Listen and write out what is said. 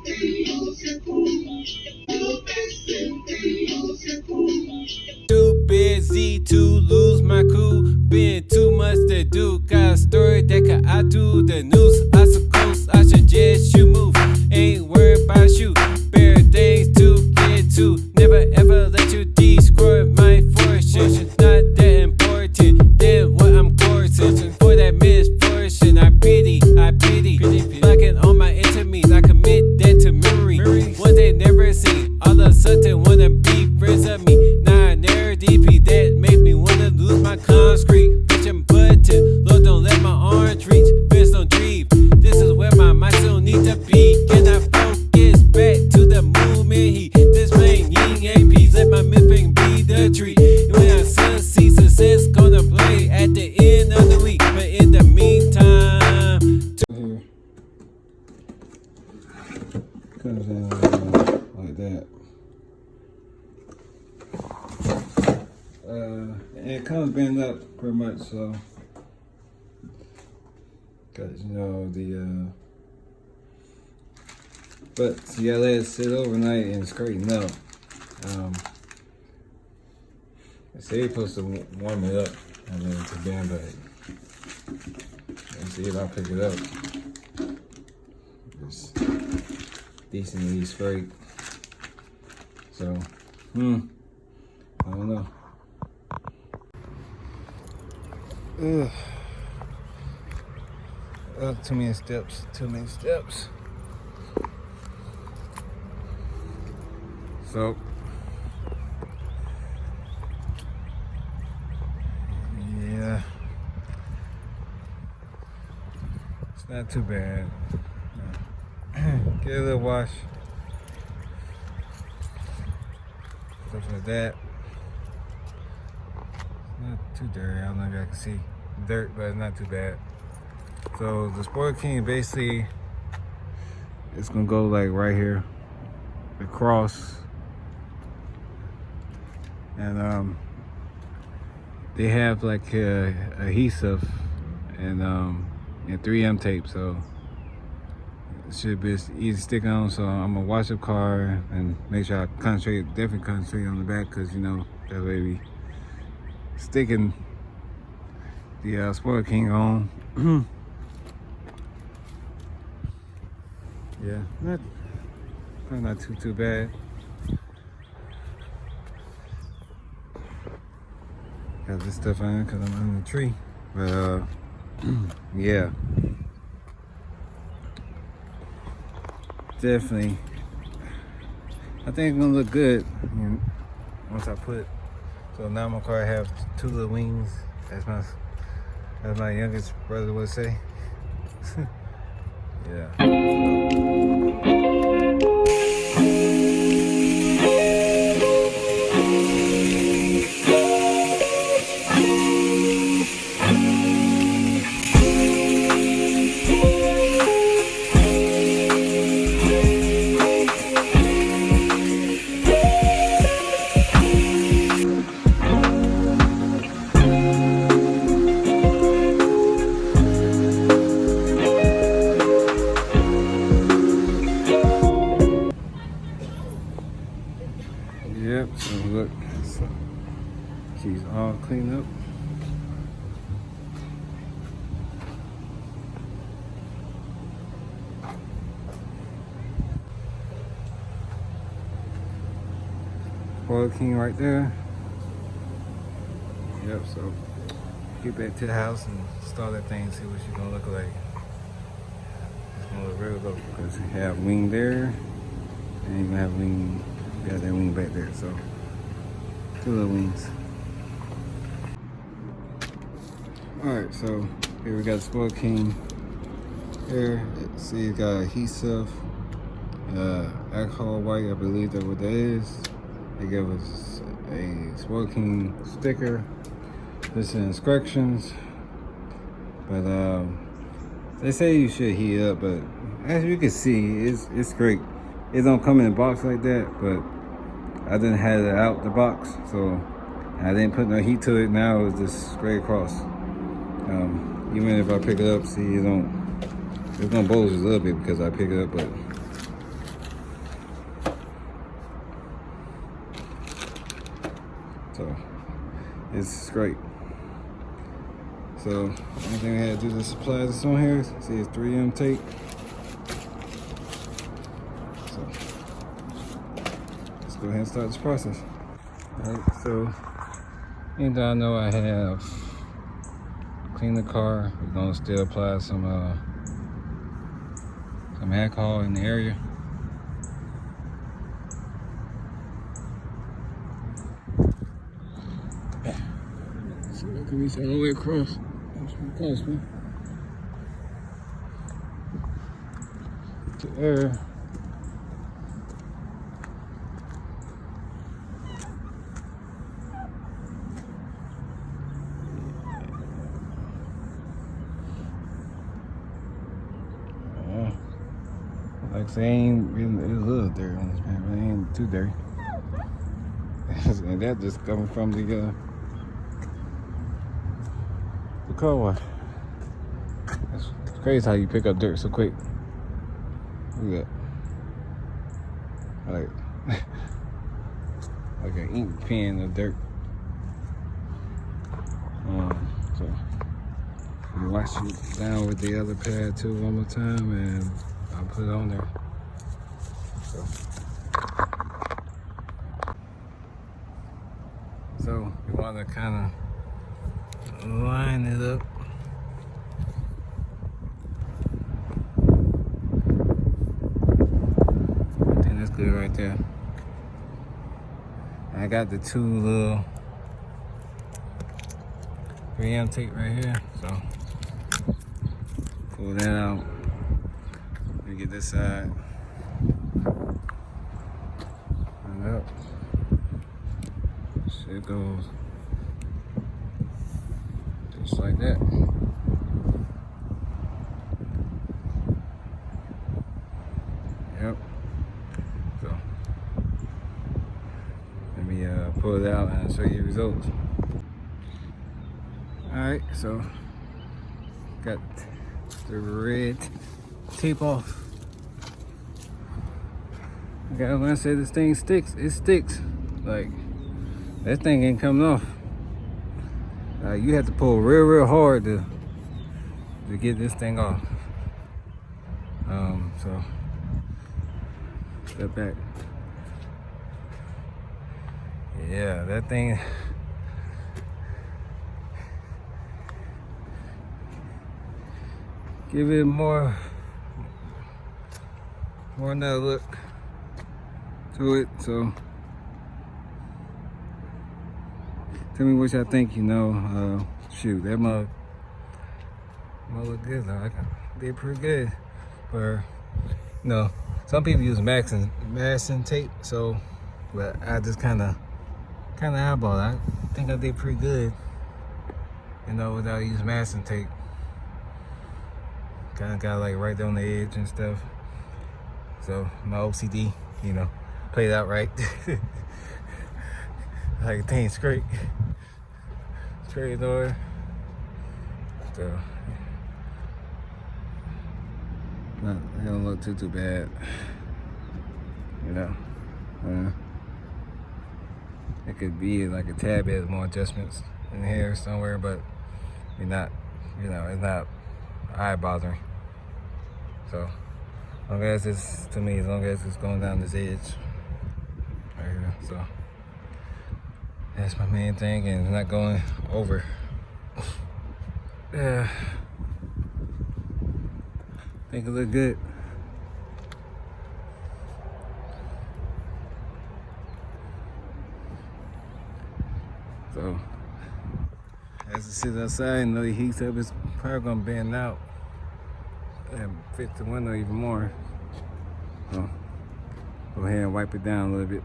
Too busy to lose my cool. Been too much to do. Got a story that could I do the news. I suppose I suggest you move. Ain't worried about you. Bare things to get to. Never ever let you destroy my fortune. Not that important. Then what I'm courting for that misfortune. I pity. Blocking all my enemies. I commit that to memory. One they never seen. All of a sudden wanna be friends of me. Nah, never DP that make me wanna lose my concrete. Bitch, I'm button. Lord, don't let my arms reach. Fist don't dream. This is where my mind still need to be. Can I focus back to the movement? He this man yin and peace. Let my midfinger be the tree. When I see success gonna play at the end of the week. But in the meantime, comes in like that. And it comes bent up pretty much, so cause you know the but so you gotta let it sit overnight and straighten up. They say you're supposed to warm it up and then to bend back. Let's see if I pick it up. It's decently straight. So, I don't know. Too many steps. So, yeah, it's not too bad. Get a little wash. Stuff like that. Not too dirty. I don't know if I can see dirt, but it's not too bad. So the Sport King basically it's gonna go like right here across, and they have like adhesive and 3M tape, so it should be easy to stick on. So I'm gonna wash the car and make sure I definitely concentrate on the back, because you know that way we sticking the Sport King on. Yeah, not too bad. Got this stuff on because I'm under the tree, but yeah, definitely. I think it's gonna look good once I put it. So now my car have two little wings. As my youngest brother would say. Yeah. Yep, so look, so she's all cleaned up. Sport King right there. Yep, so get back to the house and start that thing and see what she's gonna look like. It's gonna look real good because you have wing there and you have wing. Got that wing back there, so two little wings. Alright, so here we got the Sport King here. See, it's got adhesive, alcohol white, I believe that's what that is. They gave us a Sport King sticker. This is instructions, but they say you should heat it up, but as you can see, it's great. It don't come in a box like that, but I didn't have it out the box, so I didn't put no heat to it. Now it's just straight across. Even if I pick it up, see, it's gonna bulge a little bit because I pick it up, but So it's great. So only thing I had to do is apply this on here. See, it's 3M tape. So let's go ahead and start this process. Alright, so even though I know I have cleaned the car, we're gonna still apply some alcohol in the area. So I can reach all the way across. That's pretty close, man. The air. Like I say, ain't really, it's a little dirty on this man, but it ain't too dirty. And that just coming from the car wash. It's crazy how you pick up dirt so quick. Look at that. Like an ink pen of dirt. So you wash it down with the other pad too one more time, and I'll put it on there. So you want to kind of line it up. I think that's good right there. I got the two little 3M tape right here, so pull that out. Let me get this side. And up. Shit goes just like that. Yep. So let me pull it out and show you the results. Alright, so got the red tape off. Okay, when I say this thing sticks, it sticks. Like, that thing ain't coming off. You have to pull real hard to get this thing off. So step back. Yeah, that thing. Give it more another look to it. So tell me what y'all think. Shoot, that mug look good though. I did pretty good. For some people use masking tape. So, but I just kind of eyeball it. I think I did pretty good. Without using masking tape. Kind of got like right on the edge and stuff. So my OCD, played out right. Like a thing straight door. So it don't look too bad. It could be like a tad bit more adjustments in here somewhere, but it's not eye bothering. So as long as it's going down this edge right here, so that's my main thing, and it's not going over. Yeah, I think it look good. So as it sits outside, the heat's up, it's probably gonna bend out and fit the window even more. So go ahead and wipe it down a little bit.